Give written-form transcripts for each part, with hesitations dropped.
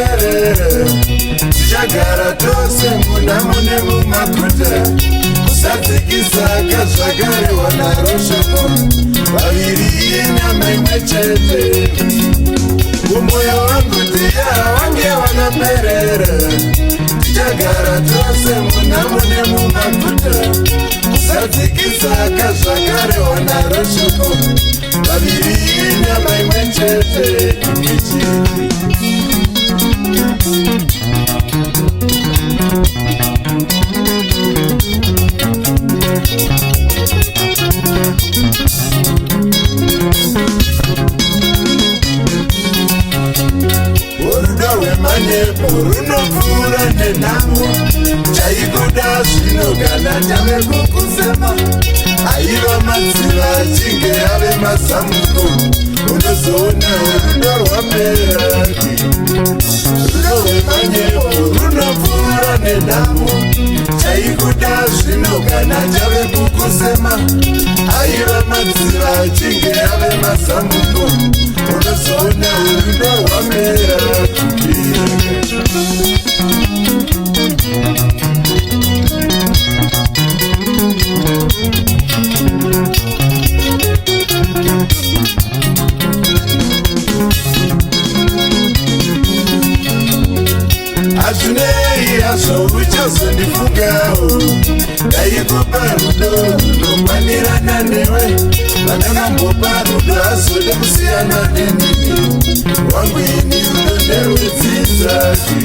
wanaperere tichagara tose munamune mumaguta kusadzikisa kazvagare wanaro shoko vaviri inyama imwe chete umoyo wangu tiya wange wanaperere tichagara tose munamune mumaguta kusadzikisa kazvagare wanaro shoko vaviri inyama imwe chete runopfuura nenhamo chaikuda zvinogana tave kukusema aiva madziva achinge ave mazamuko unozoona rudo rwameraki rudo rwemanyepo runopfuura nenhamo chaikuda zvinogana tave kukusema aiva madziva achinge ave mazamuko unozoona rudo rwameraki hazvinei hazvo uchazondifungawo ndaikupa rudo runokwanirana newe vandakambopa rudo hazode kusiyana nenini wangu ini rudo nderwedzidzaki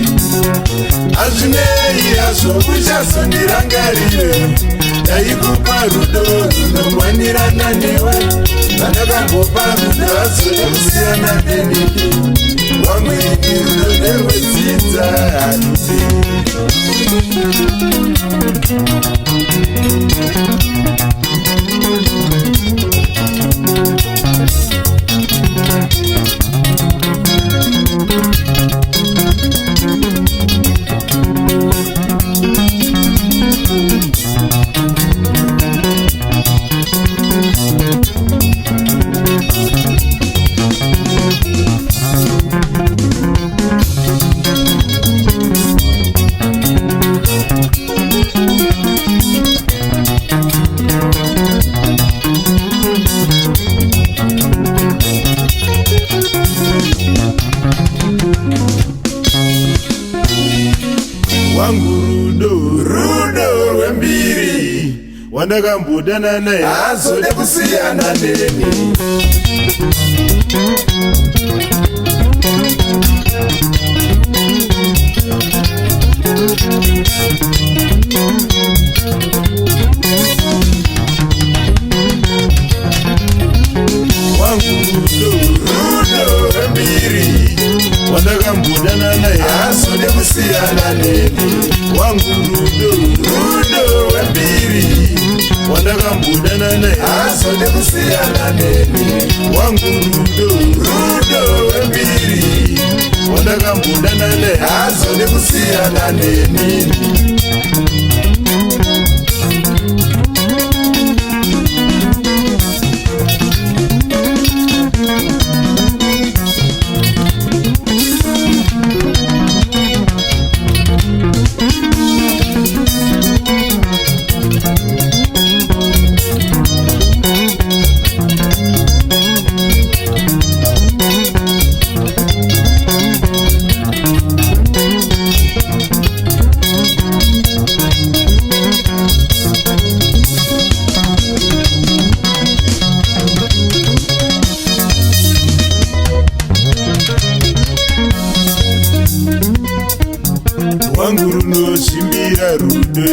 hazvinei hazvo uchazondirangarire ndaikupa rudo runokwanirana newe vandakambopa rudo hazode kusiyana nenini wangu ini rudo nderwedzidzaki rudo rwembiri wandakambudana naye hazode kusiyana neni wangu rudo rwembiri wandakambudana naye hazode kusiyana neni wangu rudo rwembiri wandakambudana naye hazode kusiyana neni wangu rudo rwembiri wandakambudana naye hazode kusiyana neni wangu runoshimbira rudo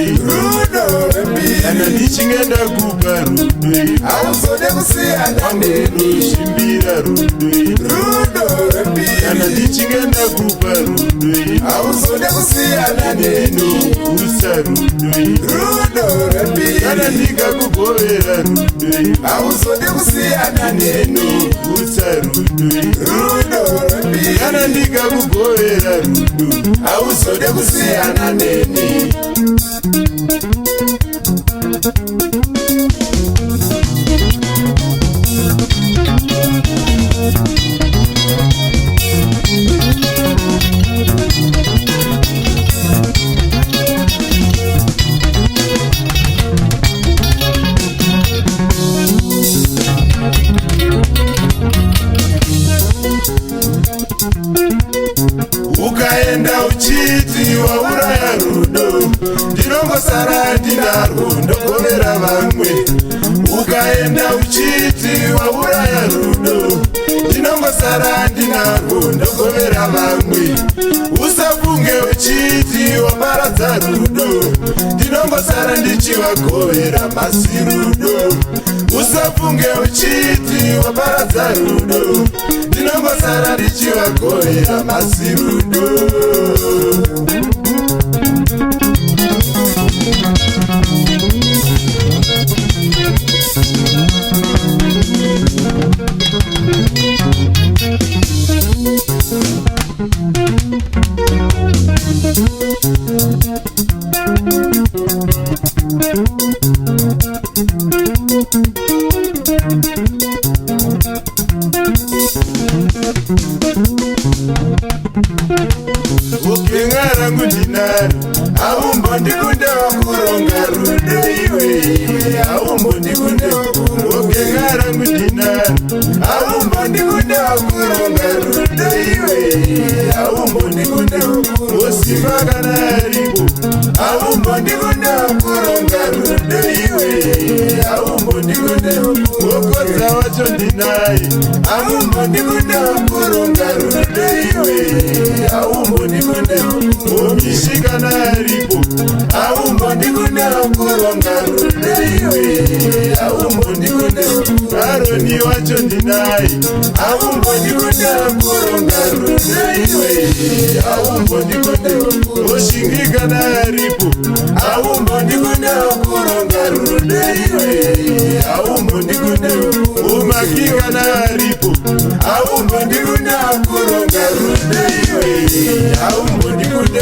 kana ndichingenda kupa rudo hauzode kusiyana runoshimbira rudo kana ndichingenda kupa rudo hauzode kusiyana nenokusa rudo kana ndikakugovera rudo hauzode kusiyana nenokusa rudo kana ndikakugovera rudo hauzode kusiyana neni ndinarwo ndogovera vamwe ukaenda uchiti wauraya rudo ndinongosara ndinarwo ndogovera vamwe usafunge uchiti waparadza rudo ndinongosara ndichivagovera masi rudo usafunge uchiti waparadza rudo ndinongosara ndichivagovera masi rudo upenga rangu ndinaro aumbondikunde wakuronga rudo iwe aumbondikunde upenga rangu ndinaro aumbondikunde wakuronga rudo iwe aumbondikunde usimba kana aripo aumbondikunde wakuronga rudo iwe aumbondikunde wokodza wacho ndinaye aumbondikunde wakuronga rudo iwe aumbondikunde umishikana aripo aumbondikunde wakuronga rudo iwe aumbondikunde aroni wacho ndinaye aumbondikunde wakuronga rudo iwe aumbondikunde ushingikana aripo aumbondikunde wakuronga rudo iwe aumbondikunde umakikana aripo aumbondikunde wakuronga rudo iwe aumbondikunde